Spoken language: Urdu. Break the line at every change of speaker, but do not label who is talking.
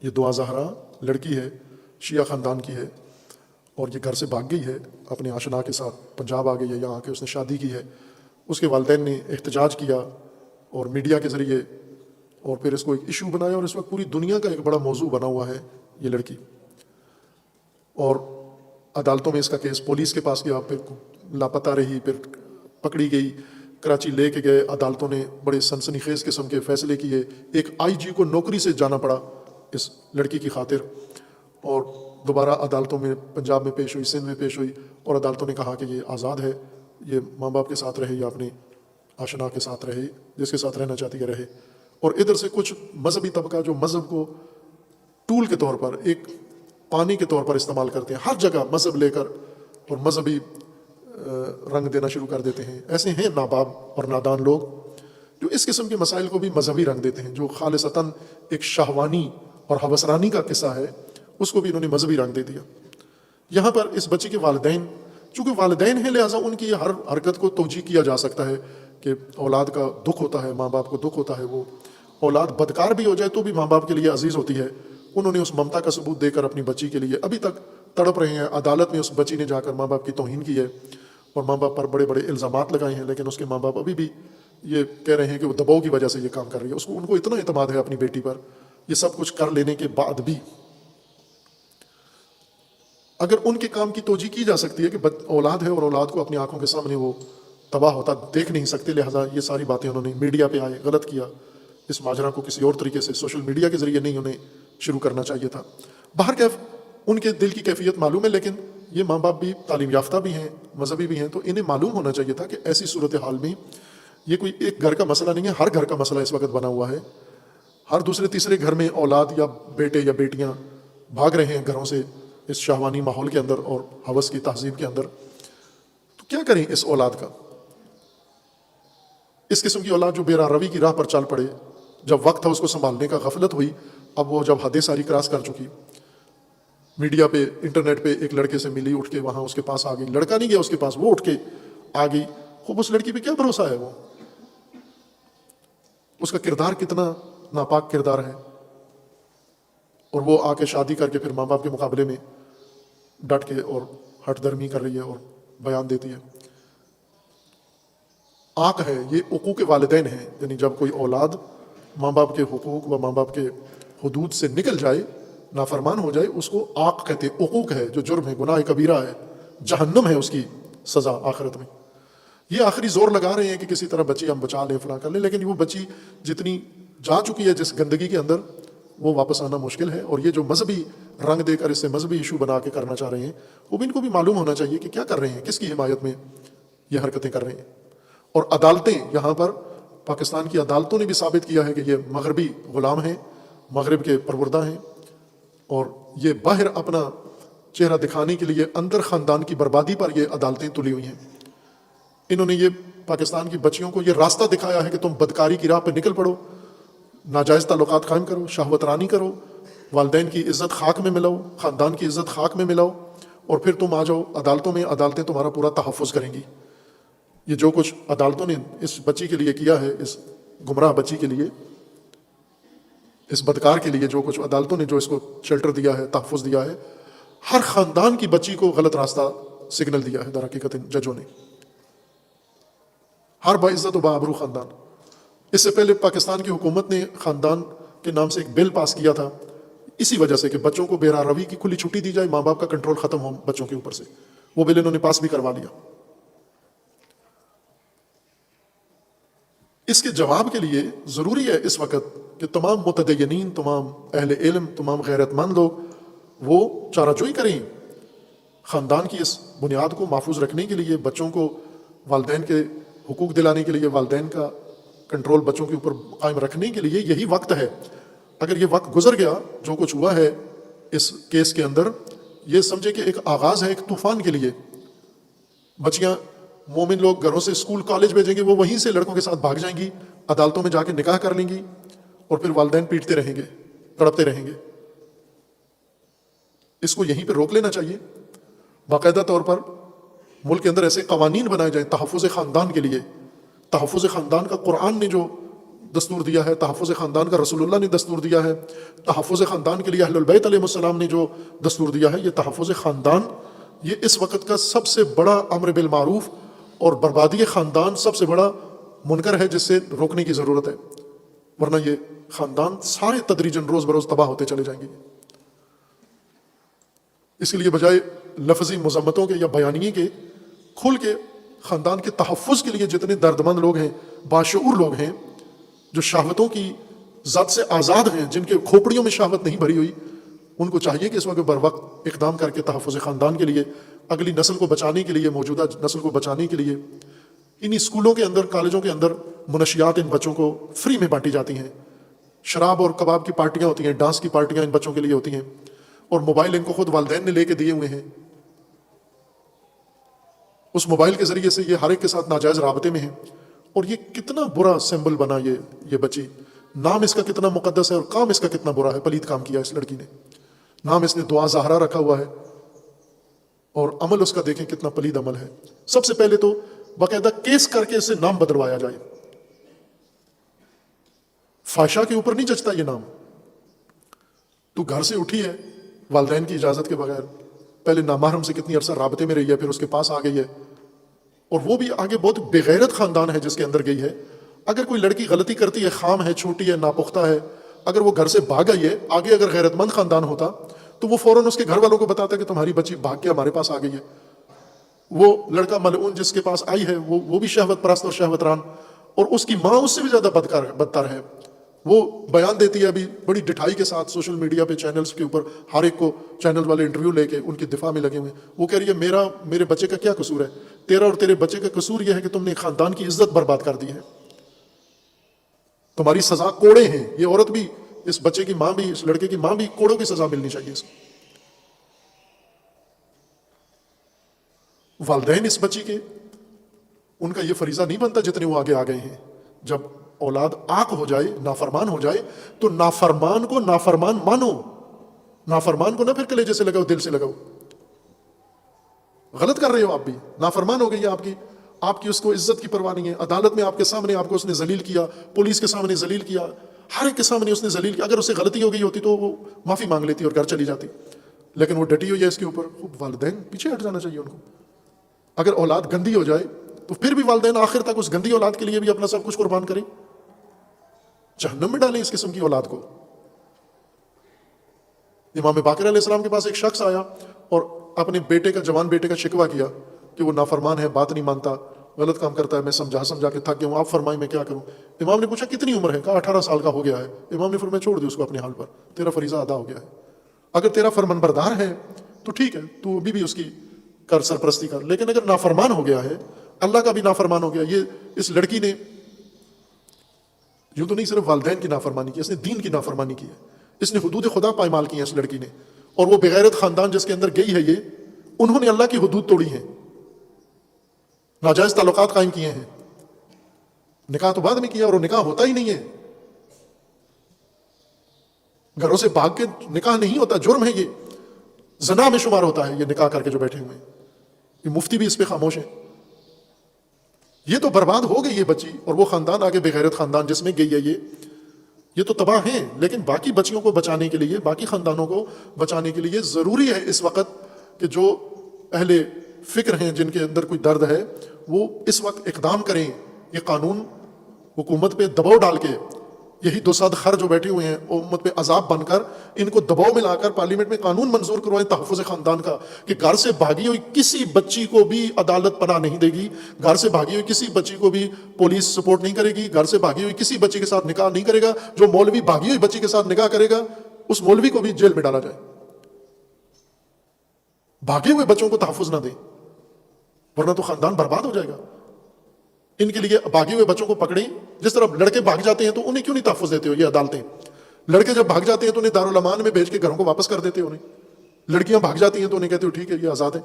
یہ دعا زہرا لڑکی ہے، شیعہ خاندان کی ہے، اور یہ گھر سے بھاگ گئی ہے اپنے آشنا کے ساتھ، پنجاب آ گئی ہے، یہاں آ کے اس نے شادی کی ہے۔ اس کے والدین نے احتجاج کیا اور میڈیا کے ذریعے، اور پھر اس کو ایک ایشو بنایا، اور اس وقت پوری دنیا کا ایک بڑا موضوع بنا ہوا ہے یہ لڑکی۔ اور عدالتوں میں اس کا کیس، پولیس کے پاس گیا، پھر لاپتہ رہی، پھر پکڑی گئی، کراچی لے کے گئے، عدالتوں نے بڑے سنسنی خیز قسم کے فیصلے کیے، ایک آئی جی کو نوکری سے جانا پڑا اس لڑکی کی خاطر، اور دوبارہ عدالتوں میں پنجاب میں پیش ہوئی، سندھ میں پیش ہوئی، اور عدالتوں نے کہا کہ یہ آزاد ہے، یہ ماں باپ کے ساتھ رہے یا اپنے آشنا کے ساتھ رہے، جس کے ساتھ رہنا چاہتی ہے رہے۔ اور ادھر سے کچھ مذہبی طبقہ جو مذہب کو ٹول کے طور پر، ایک پانی کے طور پر استعمال کرتے ہیں، ہر جگہ مذہب لے کر اور مذہبی رنگ دینا شروع کر دیتے ہیں۔ ایسے ہیں ناباب اور نادان لوگ جو اس قسم کے مسائل کو بھی مذہبی رنگ دیتے ہیں، جو خالصتاً ایک شہوانی اور ہوسرانی کا قصہ ہے، اس کو بھی انہوں نے مذہبی رنگ دے دیا۔ یہاں پر اس بچی کے والدین، چونکہ والدین ہیں لہٰذا ان کی ہر حرکت کو توجیہ کیا جا سکتا ہے کہ اولاد کا دکھ ہوتا ہے، ماں باپ کو دکھ ہوتا ہے، وہ اولاد بدکار بھی ہو جائے تو بھی ماں باپ کے لیے عزیز ہوتی ہے۔ انہوں نے اس ممتا کا ثبوت دے کر اپنی بچی کے لیے ابھی تک تڑپ رہے ہیں۔ عدالت میں اس بچی نے جا کر ماں باپ کی توہین کی ہے اور ماں باپ پر بڑے بڑے الزامات لگائے ہیں، لیکن اس کے ماں باپ ابھی بھی یہ کہہ رہے ہیں کہ وہ دباؤ کی وجہ سے یہ کام کر رہی ہے۔ ان کو اتنا اعتماد ہے اپنی بیٹی پر، یہ سب کچھ کر لینے کے بعد بھی اگر ان کے کام کی توجیہ کی جا سکتی ہے کہ اولاد ہے اور اولاد کو اپنی آنکھوں کے سامنے وہ تباہ ہوتا دیکھ نہیں سکتے، لہٰذا یہ ساری باتیں انہوں نے میڈیا پہ آئے غلط کیا۔ اس ماجرا کو کسی اور طریقے سے سوشل میڈیا کے ذریعے نہیں انہیں شروع کرنا چاہیے تھا۔ بہرکیف ان کے دل کی کیفیت معلوم ہے، لیکن یہ ماں باپ بھی تعلیم یافتہ بھی ہیں، مذہبی بھی ہیں، تو انہیں معلوم ہونا چاہیے تھا کہ ایسی صورتحال میں یہ کوئی ایک گھر کا مسئلہ نہیں ہے، ہر گھر کا مسئلہ اس وقت بنا ہوا ہے۔ ہر دوسرے تیسرے گھر میں اولاد یا بیٹے یا بیٹیاں بھاگ رہے ہیں گھروں سے اس شہوانی ماحول کے اندر اور ہوس کی تہذیب کے اندر۔ تو کیا کریں اس اولاد کا؟ اس قسم کی اولاد جو بے روی کی راہ پر چل پڑے، جب وقت تھا اس کو سنبھالنے کا غفلت ہوئی، اب وہ جب حدیں ساری کراس کر چکی، میڈیا پہ انٹرنیٹ پہ ایک لڑکے سے ملی، اٹھ کے وہاں اس کے پاس آ گئی، لڑکا نہیں گیا اس کے پاس، وہ اٹھ کے آ گئی۔ خوب اس لڑکی پہ کیا بھروسہ ہے؟ وہ اس کا کردار کتنا ناپاک کردار ہے، اور وہ آ کے شادی کر کے پھر ماں باپ کے مقابلے میں ڈٹ کے اور ہٹ درمی کر رہی ہے اور بیان دیتی ہے۔ آنکھ ہے، یہ حقوق والدین ہیں، یعنی جب کوئی اولاد ماں باپ کے حقوق و ماں باپ کے حدود سے نکل جائے، نافرمان ہو جائے، اس کو آنکھ کہتے ہیں۔ حقوق ہے جو جرم ہے، گناہ کبیرہ ہے، جہنم ہے اس کی سزا آخرت میں۔ یہ آخری زور لگا رہے ہیں کہ کسی طرح بچی ہم بچا لیں، فلاں کر لیں، لیکن وہ بچی جتنی جا چکی ہے جس گندگی کے اندر، وہ واپس آنا مشکل ہے۔ اور یہ جو مذہبی رنگ دے کر اس سے مذہبی ایشو بنا کے کرنا چاہ رہے ہیں، وہ بھی ان کو بھی معلوم ہونا چاہیے کہ کیا کر رہے ہیں، کس کی حمایت میں یہ حرکتیں کر رہے ہیں۔ اور عدالتیں، یہاں پر پاکستان کی عدالتوں نے بھی ثابت کیا ہے کہ یہ مغربی غلام ہیں، مغرب کے پروردہ ہیں، اور یہ باہر اپنا چہرہ دکھانے کے لیے اندر خاندان کی بربادی پر یہ عدالتیں تلی ہوئی ہیں۔ انہوں نے یہ پاکستان کی بچیوں کو یہ راستہ دکھایا ہے کہ تم بدکاری کی راہ پہ نکل پڑو، ناجائز تعلقات قائم کرو، شہوت رانی کرو، والدین کی عزت خاک میں ملاؤ، خاندان کی عزت خاک میں ملاؤ، اور پھر تم آ جاؤ عدالتوں میں، عدالتیں تمہارا پورا تحفظ کریں گی۔ یہ جو کچھ عدالتوں نے اس بچی کے لیے کیا ہے، اس گمراہ بچی کے لیے، اس بدکار کے لیے جو کچھ عدالتوں نے جو اس کو شیلٹر دیا ہے، تحفظ دیا ہے، ہر خاندان کی بچی کو غلط راستہ سگنل دیا ہے در حقیقت ججوں نے۔ ہر باعزت و باآبرو خاندان۔ اس سے پہلے پاکستان کی حکومت نے خاندان کے نام سے ایک بل پاس کیا تھا، اسی وجہ سے کہ بچوں کو بے روی کی کھلی چھٹی دی جائے، ماں باپ کا کنٹرول ختم ہو بچوں کے اوپر سے۔ وہ بل انہوں نے پاس بھی کروا لیا۔ اس کے جواب کے لیے ضروری ہے اس وقت کہ تمام متدینین، تمام اہل علم، تمام غیرت مند لوگ وہ چارہ جوئی کریں خاندان کی اس بنیاد کو محفوظ رکھنے کے لیے، بچوں کو والدین کے حقوق دلانے کے لیے، والدین کا کنٹرول بچوں کے اوپر قائم رکھنے کے لیے یہی وقت ہے۔ اگر یہ وقت گزر گیا، جو کچھ ہوا ہے اس کیس کے اندر، یہ سمجھے کہ ایک آغاز ہے ایک طوفان کے لیے۔ بچیاں، مومن لوگ گھروں سے اسکول کالج بھیجیں گے، وہ وہیں سے لڑکوں کے ساتھ بھاگ جائیں گی، عدالتوں میں جا کے نکاح کر لیں گی، اور پھر والدین پیٹتے رہیں گے، تڑپتے رہیں گے۔ اس کو یہیں پہ روک لینا چاہیے۔ باقاعدہ طور پر ملک کے اندر ایسے قوانین بنائے جائیں تحفظ خاندان کے لیے۔ تحفظ خاندان کا قرآن نے جو دستور دیا ہے، تحفظ خاندان کا رسول اللہ نے دستور دیا ہے، تحفظ خاندان کے لیے اہل البیت علیہ السلام نے جو دستور دیا ہے، یہ تحفظ خاندان یہ اس وقت کا سب سے بڑا امر بالمعروف اور بربادی خاندان سب سے بڑا منکر ہے جس سے روکنے کی ضرورت ہے، ورنہ یہ خاندان سارے تدریجاً روز بروز تباہ ہوتے چلے جائیں گے۔ اس لیے بجائے لفظی مذمتوں کے یا بیانیے کے، کھل کے خاندان کے تحفظ کے لیے جتنے دردمند لوگ ہیں، باشعور لوگ ہیں، جو شہوتوں کی ذات سے آزاد ہیں، جن کے کھوپڑیوں میں شہوت نہیں بھری ہوئی، ان کو چاہیے کہ اس وقت بر وقت اقدام کر کے تحفظ خاندان کے لیے، اگلی نسل کو بچانے کے لیے، موجودہ نسل کو بچانے کے لیے انہی اسکولوں کے اندر، کالجوں کے اندر منشیات ان بچوں کو فری میں بانٹی جاتی ہیں، شراب اور کباب کی پارٹیاں ہوتی ہیں، ڈانس کی پارٹیاں ان بچوں کے لیے ہوتی ہیں، اور موبائل ان کو خود والدین نے لے کے دیے ہوئے ہیں۔ اس موبائل کے ذریعے سے یہ ہر ایک کے ساتھ ناجائز رابطے میں ہیں، اور یہ کتنا برا سمبل بنا یہ بچی، نام اس کا کتنا مقدس ہے اور کام اس کا کتنا برا ہے، پلید کام کیا اس لڑکی نے۔ نام اس نے دعا زہرا رکھا ہوا ہے اور عمل اس کا دیکھیں کتنا پلید عمل ہے۔ سب سے پہلے تو باقاعدہ کیس کر کے اسے نام بدلوایا جائے، فحشہ کے اوپر نہیں جچتا یہ نام۔ تو گھر سے اٹھی ہے والدین کی اجازت کے بغیر، پہلے نامحرم سے کتنی عرصہ رابطے میں رہی ہے، پھر اس کے پاس آ گئی ہے، اور وہ بھی آگے بہت بغیرت خاندان ہے جس کے اندر گئی ہے۔ اگر کوئی لڑکی غلطی کرتی ہے، خام ہے، چھوٹی ہے، ناپختہ ہے، اگر وہ گھر سے بھاگ گئی ہے، آگے اگر غیرت مند خاندان ہوتا تو وہ فوراً اس کے گھر والوں کو بتاتا کہ تمہاری بچی بھاگ کے ہمارے پاس آ گئی ہے۔ وہ لڑکا ملعون جس کے پاس آئی ہے وہ بھی شہوت پرست اور شہوت ران، اور اس کی ماں اس سے بھی زیادہ بدتر ہے۔ وہ بیان دیتی ہے ابھی بڑی ڈٹھائی کے ساتھ سوشل میڈیا پہ، چینلز کے اوپر، ہر ایک کو چینل والے انٹرویو لے کے ان کی دفاع میں لگے ہوئے ہیں۔ وہ کہہ رہی ہے میرے بچے کا کیا قصور ہے؟ تیرا اور تیرے بچے کا قصور یہ ہے کہ تم نے خاندان کی عزت برباد کر دی ہے، تمہاری سزا کوڑے ہیں۔ یہ عورت بھی، اس بچے کی ماں بھی، اس لڑکے کی ماں بھی، کوڑوں کی سزا ملنی چاہیے اس کو۔ والدین اس بچی کے، ان کا یہ فریضہ نہیں بنتا جتنے وہ آگے آ گئے ہیں۔ جب اولاد آق ہو جائے، نافرمان ہو جائے، تو نافرمان کو نافرمان مانو، نافرمان کو نہ پھر کلیجے سے لگاؤ، دل سے لگاؤ۔ غلط کر رہے ہو آپ بھی، نافرمان ہو گئی ہے آپ کی اس کو عزت کی پرواہ نہیں ہے۔ عدالت میں آپ کے سامنے آپ کو اس نے ذلیل کیا، پولیس کے سامنے ذلیل کیا، ہر ایک کے سامنے اس نے ذلیل کیا۔ اگر اسے غلطی ہو گئی ہوتی تو وہ معافی مانگ لیتی اور گھر چلی جاتی، لیکن وہ ڈٹی ہوئی ہے اس کے اوپر۔ والدین پیچھے ہٹ جانا چاہیے ان کو۔ اگر اولاد گندی ہو جائے تو پھر بھی والدین آخر تک اس گندی اولاد کے لیے بھی اپنا سب کچھ قربان کریں، جہنم میں ڈالیں اس قسم کی اولاد کو۔ امام باقر علیہ السلام کے پاس ایک شخص آیا اور اپنے بیٹے کا، جوان بیٹے کا شکوہ کیا کہ وہ نافرمان ہے، بات نہیں مانتا، غلط کام کرتا ہے، میں سمجھا کے تھک گیا ہوں، آپ فرمائیں میں کیا کروں۔ امام نے پوچھا کتنی عمر ہے؟ کہا 18 سال کا ہو گیا ہے۔ امام نے فرمایا چھوڑ دے اس کو اپنے حال پر، تیرا فریضہ ادا ہو گیا ہے۔ اگر تیرا فرمان بردار ہے تو ٹھیک ہے، تو ابھی بھی اس کی کر، سرپرستی کر، لیکن اگر نافرمان ہو گیا ہے، اللہ کا بھی نافرمان ہو گیا۔ یہ اس لڑکی نے یوں تو نہیں صرف والدین کی نافرمانی کی، اس نے دین کی نافرمانی کی ہے، اس نے حدود خدا پائمال کی ہیں اس لڑکی نے۔ اور وہ بغیرت خاندان جس کے اندر گئی ہے، یہ انہوں نے اللہ کی حدود توڑی ہیں، ناجائز تعلقات قائم کیے ہیں۔ نکاح تو بعد میں کیا اور وہ نکاح ہوتا ہی نہیں ہے، گھروں سے بھاگ کے نکاح نہیں ہوتا، جرم ہے، یہ زنا میں شمار ہوتا ہے یہ نکاح کر کے جو بیٹھے ہوئے ہیں۔ یہ مفتی بھی اس پہ خاموش ہیں۔ یہ تو برباد ہو گئی یہ بچی، اور وہ خاندان آگے بغیرت خاندان جس میں گئی ہے یہ تو تباہ ہیں۔ لیکن باقی بچیوں کو بچانے کے لیے، باقی خاندانوں کو بچانے کے لیے ضروری ہے اس وقت کہ جو اہل فکر ہیں، جن کے اندر کوئی درد ہے، وہ اس وقت اقدام کریں۔ یہ قانون حکومت پہ دباؤ ڈال کے، یہی دو صد خر جو بیٹھے ہوئے ہیں امت پہ عذاب بن کر، ان کو دباؤ میں لا کر پارلیمنٹ میں قانون منظور کروائیں تحفظ خاندان کا، کہ گھر سے بھاگی ہوئی کسی بچی کو بھی عدالت پناہ نہیں دے گی، گھر سے بھاگی ہوئی کسی بچی کو بھی پولیس سپورٹ نہیں کرے گی، گھر سے بھاگی ہوئی کسی بچی کے ساتھ نکاح نہیں کرے گا۔ جو مولوی بھاگی ہوئی بچی کے ساتھ نکاح کرے گا، اس مولوی کو بھی جیل میں ڈالا جائے۔ بھاگے ہوئے بچوں کو تحفظ نہ دیں، ورنہ تو خاندان برباد ہو جائے گا۔ ان کے لیے بھاگے ہوئے بچوں کو پکڑیں، جس طرح لڑکے بھاگ جاتے ہیں تو انہیں کیوں نہیں تحفظ دیتے ہو یہ عدالتیں؟ لڑکے جب بھاگ جاتے ہیں تو انہیں دارالامان میں بھیج کے گھروں کو واپس کر دیتے ہو، انہیں لڑکیاں بھاگ جاتی ہیں تو انہیں کہتے ہو ٹھیک ہے یہ آزاد ہے۔